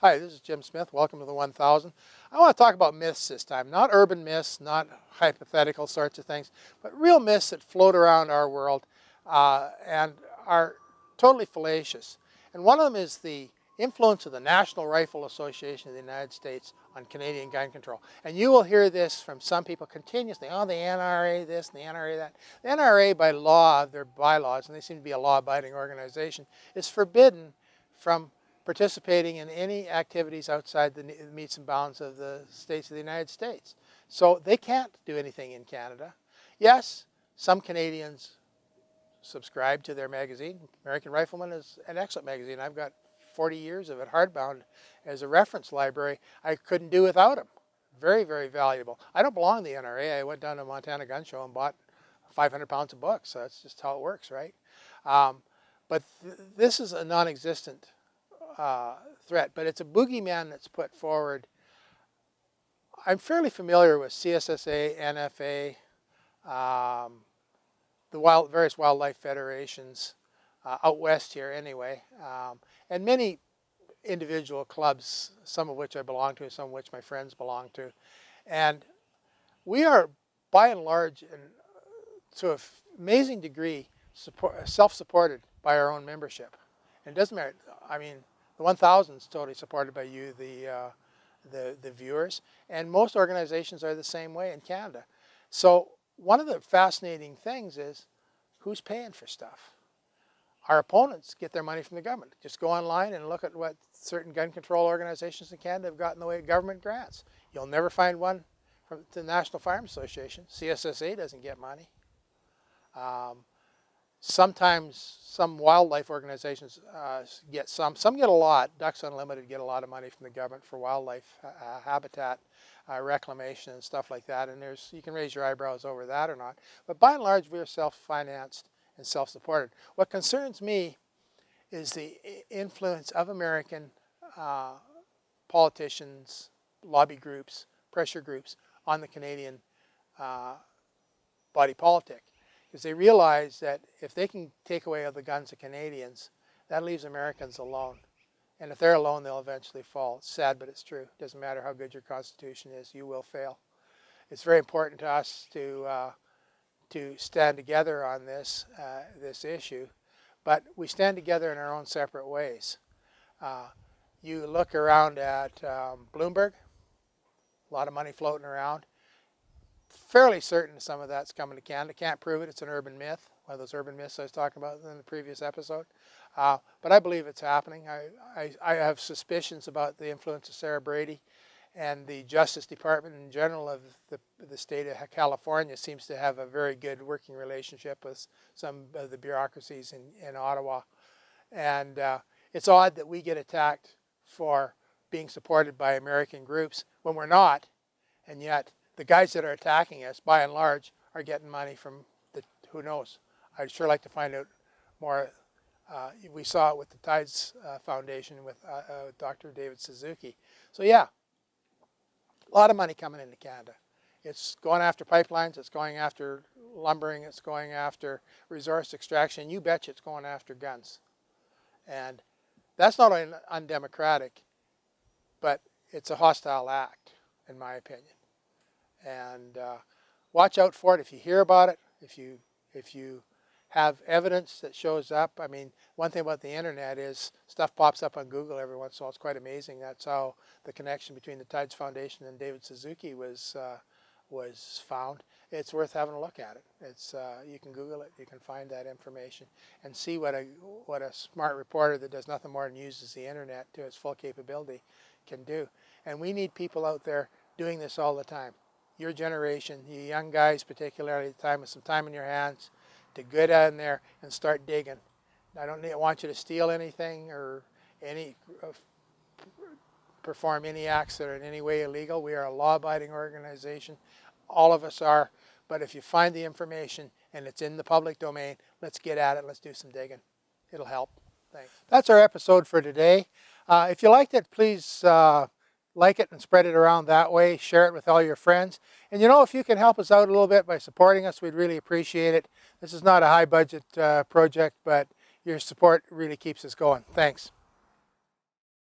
Hi, this is Jim Smith. Welcome to the 1000. I want to talk about myths this time. Not urban myths, not hypothetical sorts of things, but real myths that float around our world and are totally fallacious. And one of them is the influence of the National Rifle Association of the United States on Canadian gun control. And you will hear this from some people continuously. Oh, the NRA this and the NRA that. The NRA, by law, their bylaws, and they seem to be a law-abiding organization, is forbidden from participating in any activities outside the metes and bounds of the states of the United States. So they can't do anything in Canada. Yes, some Canadians subscribe to their magazine. American Rifleman is an excellent magazine. I've got 40 years of it hardbound as a reference library. I couldn't do without them. Very, very valuable. I don't belong to the NRA. I went down to Montana Gun Show and bought 500 pounds of books. So that's just how it works, right? But this is a non-existent threat, but it's a boogeyman that's put forward. I'm fairly familiar with CSSA, NFA, the various wildlife federations out west here anyway, and many individual clubs, some of which I belong to, some of which my friends belong to. And we are, by and large, and to an amazing degree, self-supported by our own membership. And it doesn't matter, I mean, the 1000 is totally supported by you, the viewers, and most organizations are the same way in Canada. So one of the fascinating things is who's paying for stuff. Our opponents get their money from the government. Just go online and look at what certain gun control organizations in Canada have got in the way of government grants. You'll never find one from the National Firearms Association. CSSA doesn't get money. Sometimes some wildlife organizations get some get a lot. Ducks Unlimited get a lot of money from the government for wildlife habitat reclamation and stuff like that. And you can raise your eyebrows over that or not. But by and large, we are self-financed and self-supported. What concerns me is the influence of American politicians, lobby groups, pressure groups on the Canadian body politic. Because they realize that if they can take away all the guns of Canadians, that leaves Americans alone. And if they're alone, they'll eventually fall. It's sad, but it's true. It doesn't matter how good your Constitution is, you will fail. It's very important to us to stand together on this issue, but we stand together in our own separate ways. You look around at Bloomberg, a lot of money floating around. Fairly certain some of that's coming to Canada. Can't prove it. It's an urban myth. One of those urban myths I was talking about in the previous episode. But I believe it's happening. I have suspicions about the influence of Sarah Brady, and the Justice Department in general of the state of California seems to have a very good working relationship with some of the bureaucracies in Ottawa. And it's odd that we get attacked for being supported by American groups when we're not, and yet the guys that are attacking us, by and large, are getting money from who knows. I'd sure like to find out more. We saw it with the Tides Foundation with Dr. David Suzuki. So yeah, a lot of money coming into Canada. It's going after pipelines, it's going after lumbering, it's going after resource extraction. You betcha it's going after guns. And that's not only undemocratic, but it's a hostile act, in my opinion. And watch out for it if you hear about it, if you have evidence that shows up. I mean, one thing about the internet is stuff pops up on Google every once in a while. It's quite amazing. That's how the connection between the Tides Foundation and David Suzuki was found. It's worth having a look at it. It's you can Google it. You can find that information and see what a smart reporter that does nothing more than uses the internet to its full capability can do. And we need people out there doing this all the time. Your generation, you young guys particularly, at the time with some time in your hands, to get in there and start digging. I don't want you to steal anything or perform any acts that are in any way illegal. We are a law-abiding organization. All of us are. But if you find the information and it's in the public domain, let's get at it. Let's do some digging. It'll help. Thanks. That's our episode for today. If you liked it, please like it and spread it around that way. Share it with all your friends. And if you can help us out a little bit by supporting us, we'd really appreciate it. This is not a high budget project, but your support really keeps us going. Thanks.